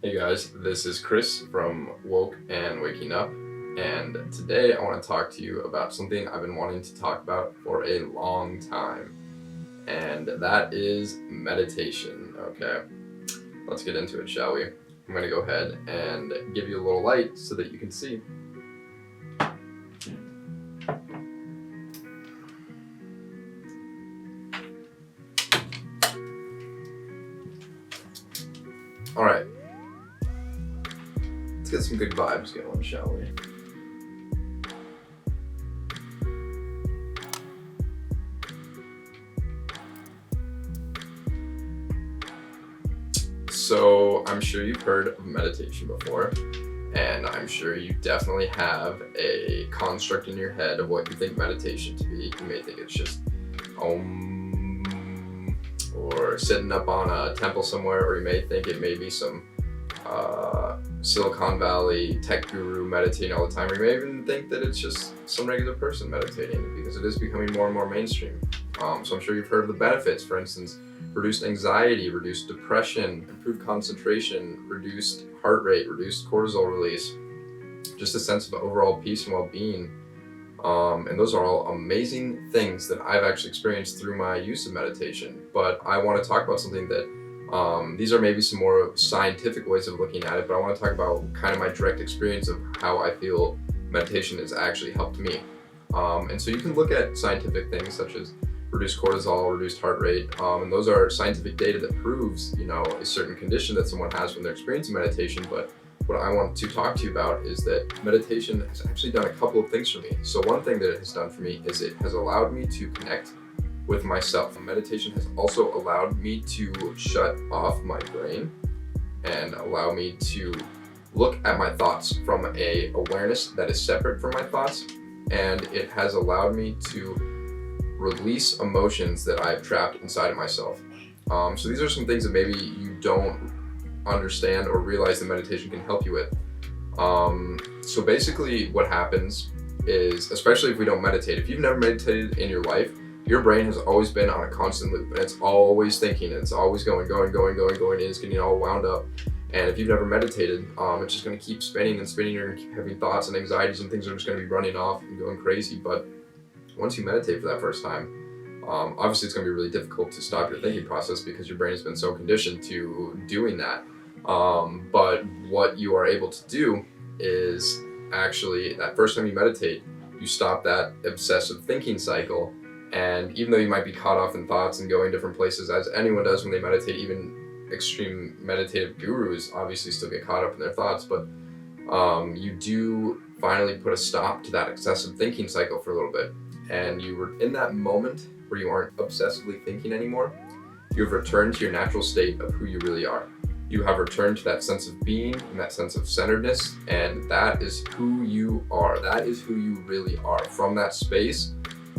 Hey guys, this is Chris from Woke and Waking Up, and today I want to talk to you about something I've been wanting to talk about for a long time, and that is meditation. Okay, let's get into it, shall we? I'm going to go ahead and give you a little light so that you can see. All right. Let's get some good vibes going, shall we? So I'm sure you've heard of meditation before, and I'm sure you definitely have a construct in your head of what you think meditation to be. You may think it's just or sitting up on a temple somewhere, or you may think it may be some Silicon Valley tech guru meditating all the time, or you may even think that it's just some regular person meditating, because it is becoming more and more mainstream. So I'm sure you've heard of the benefits. For instance, reduced anxiety, reduced depression, improved concentration, reduced heart rate, reduced cortisol release, just a sense of overall peace and well-being. And those are all amazing things that I've actually experienced through my use of meditation. But I want to talk about something that these are maybe some more scientific ways of looking at it, but I want to talk about kind of my direct experience of how I feel meditation has actually helped me. And so you can look at scientific things such as reduced cortisol, reduced heart rate, and those are scientific data that proves, a certain condition that someone has when they're experiencing meditation. But what I want to talk to you about is that meditation has actually done a couple of things for me. So one thing that it has done for me is it has allowed me to connect with myself. Meditation has also allowed me to shut off my brain and allow me to look at my thoughts from a awareness that is separate from my thoughts. And it has allowed me to release emotions that I've trapped inside of myself. So these are some things that maybe you don't understand or realize that meditation can help you with. So basically what happens is, especially if we don't meditate, if you've never meditated in your life, your brain has always been on a constant loop, and it's always thinking, and it's always going, and it's getting all wound up. And if you've never meditated, it's just going to keep spinning and spinning. You're going to keep having thoughts and anxieties, and things are just going to be running off and going crazy. But once you meditate for that first time, obviously it's going to be really difficult to stop your thinking process because your brain has been so conditioned to doing that. But what you are able to do is actually, that first time you meditate, you stop that obsessive thinking cycle. And even though you might be caught off in thoughts and going different places, as anyone does when they meditate, even extreme meditative gurus obviously still get caught up in their thoughts, but you do finally put a stop to that excessive thinking cycle for a little bit. And you were in that moment where you aren't obsessively thinking anymore. You've returned to your natural state of who you really are. You have returned to that sense of being and that sense of centeredness, and that is who you are. That is who you really are. From that space,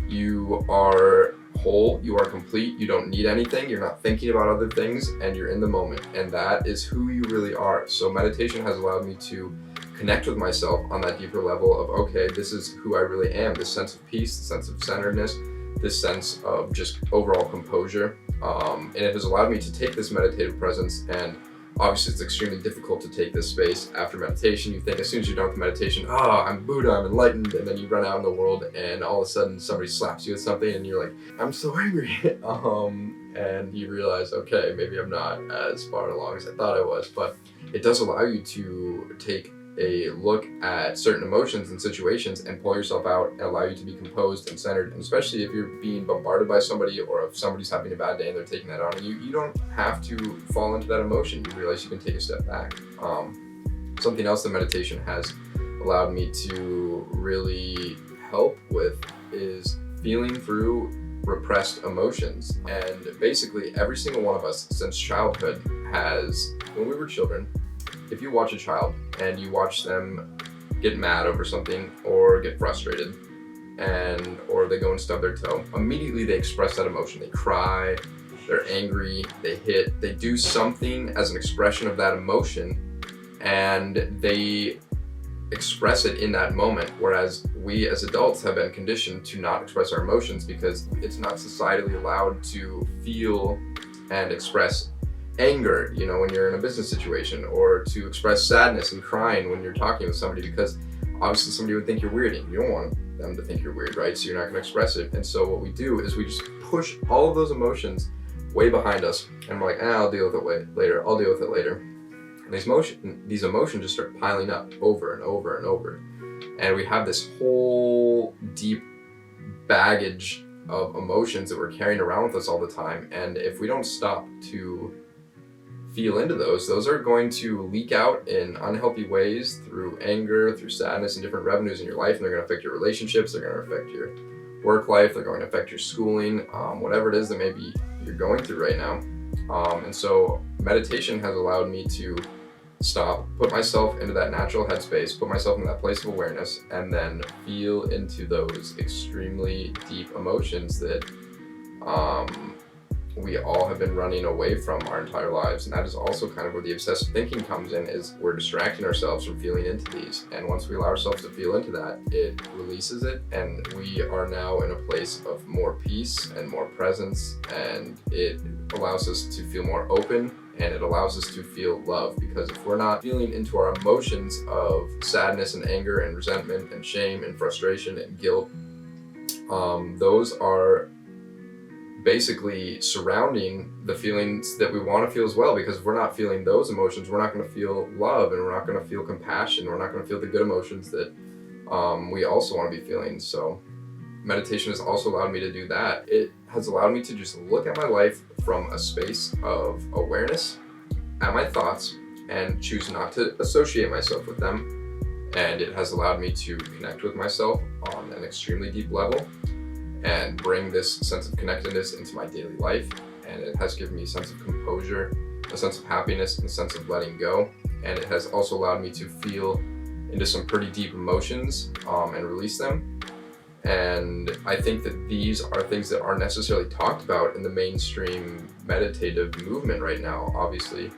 you are whole, you are complete, you don't need anything, you're not thinking about other things, and you're in the moment, and that is who you really are. So meditation has allowed me to connect with myself on that deeper level of, okay, this is who I really am, this sense of peace, this sense of centeredness, this sense of just overall composure. And it has allowed me to take this meditative presence, and obviously it's extremely difficult to take this space after meditation. You think as soon as you're done with meditation, I'm Buddha, I'm enlightened, and then you run out in the world and all of a sudden somebody slaps you with something and you're like, I'm so angry. And you realize, okay, maybe I'm not as far along as I thought I was, but it does allow you to take a look at certain emotions and situations and pull yourself out and allow you to be composed and centered. And especially if you're being bombarded by somebody, or if somebody's having a bad day and they're taking that on you, you don't have to fall into that emotion. You realize you can take a step back. Something else that meditation has allowed me to really help with is feeling through repressed emotions. And basically every single one of us since childhood has, when we were children, if you watch a child and you watch them get mad over something or get frustrated or they go and stub their toe, immediately they express that emotion. They cry, they're angry, they hit, they do something as an expression of that emotion, and they express it in that moment. Whereas we as adults have been conditioned to not express our emotions because it's not societally allowed to feel and express anger, you know, when you're in a business situation, or to express sadness and crying when you're talking with somebody, because obviously somebody would think you're weird and you don't want them to think you're weird, right? So you're not going to express it. And so what we do is we just push all of those emotions way behind us, and we're like, I'll deal with it later. I'll deal with it later. And these emotions just start piling up over and over and over. And we have this whole deep baggage of emotions that we're carrying around with us all the time. And if we don't stop to feel into those are going to leak out in unhealthy ways through anger, through sadness, and different revenues in your life. And they're going to affect your relationships. They're going to affect your work life. They're going to affect your schooling, whatever it is that maybe you're going through right now. And so meditation has allowed me to stop, put myself into that natural headspace, put myself in that place of awareness, and then feel into those extremely deep emotions that we all have been running away from our entire lives. And that is also kind of where the obsessive thinking comes in, is we're distracting ourselves from feeling into these. And once we allow ourselves to feel into that, it releases it, and we are now in a place of more peace and more presence, and it allows us to feel more open, and it allows us to feel love. Because if we're not feeling into our emotions of sadness and anger and resentment and shame and frustration and guilt, those are basically surrounding the feelings that we want to feel as well. Because if we're not feeling those emotions, we're not going to feel love, and we're not going to feel compassion, we're not going to feel the good emotions that we also want to be feeling. So meditation has also allowed me to do that. It has allowed me to just look at my life from a space of awareness at my thoughts and choose not to associate myself with them. And it has allowed me to connect with myself on an extremely deep level and bring this sense of connectedness into my daily life. And it has given me a sense of composure, a sense of happiness, and a sense of letting go. And it has also allowed me to feel into some pretty deep emotions and release them. And I think that these are things that aren't necessarily talked about in the mainstream meditative movement right now. Obviously,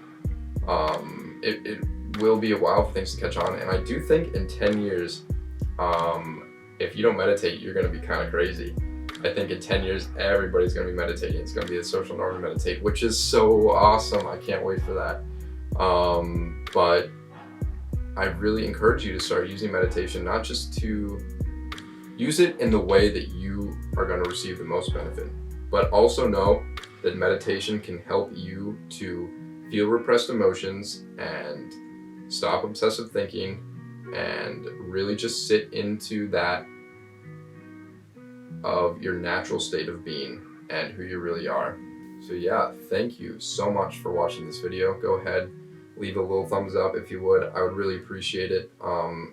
it will be a while for things to catch on. And I do think in 10 years, if you don't meditate, you're going to be kind of crazy. I think in 10 years, everybody's going to be meditating. It's going to be a social norm to meditate, which is so awesome. I can't wait for that. But I really encourage you to start using meditation, not just to use it in the way that you are going to receive the most benefit, but also know that meditation can help you to feel repressed emotions and stop obsessive thinking and really just sit into that of your natural state of being and who you really are. So yeah, thank you so much for watching this video. Go ahead, leave a little thumbs up if you would. I would really appreciate it.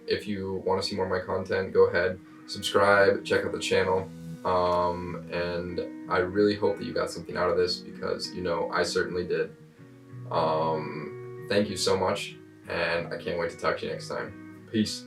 If you want to see more of my content, go ahead, subscribe, check out the channel. And I really hope that you got something out of this, because you know I certainly did. Thank you so much, and I can't wait to talk to you next time. Peace.